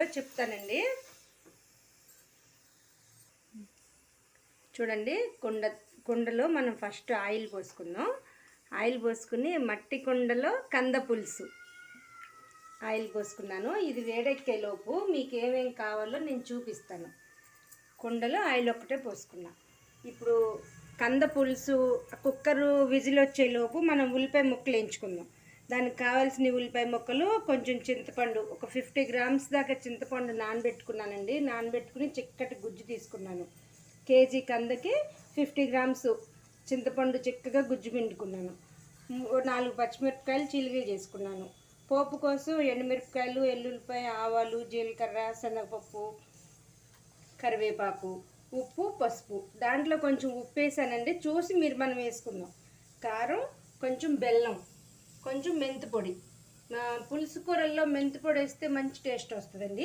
చెప్తానండి. చూడండి, కుండలో మనం ఫస్ట్ ఆయిల్ పోసుకుందాం. ఆయిల్ పోసుకుని మట్టి కుండలో కంద పులుసు ఆయిల్ పోసుకున్నాను. ఇది వేడెక్కేలోపు మీకు ఏమేమి కావాలో నేను చూపిస్తాను. కుండలో ఆయిల్ ఒక్కటే పోసుకున్నా. ఇప్పుడు కంద పులుసు కుక్కరు విజిల్ వచ్చేలోపు మనం ఉల్లిపాయ ముక్కలు వేయించుకుందాం. దానికి కావాల్సిన ఉల్లిపాయ ముక్కలు, కొంచెం చింతపండు, ఒక 50 గ్రామ్స్ దాకా చింతపండు నానబెట్టుకున్నానండి. నానబెట్టుకుని చిక్కటి గుజ్జు తీసుకున్నాను. కేజీ కందకి 50 గ్రామ్స్ చింతపండు చిక్కగా గుజ్జు పిండుకున్నాను. 4 పచ్చిమిరపకాయలు చీలిక చేసుకున్నాను. పోపు కోసం ఎండుమిరపకాయలు, ఎల్లుల్లిపాయ, ఆవాలు, జీలకర్ర, శనగపప్పు, కరివేపాకు, ఉప్పు, పసుపు. దాంట్లో కొంచెం ఉప్పు వేసానండి, చూసి మీరు మనం వేసుకుందాం. కారం, కొంచెం బెల్లం, కొంచెం మెంతి పొడి. పులుసు కూరల్లో మెంతి పొడి వేస్తే మంచి టేస్ట్ వస్తుందండి.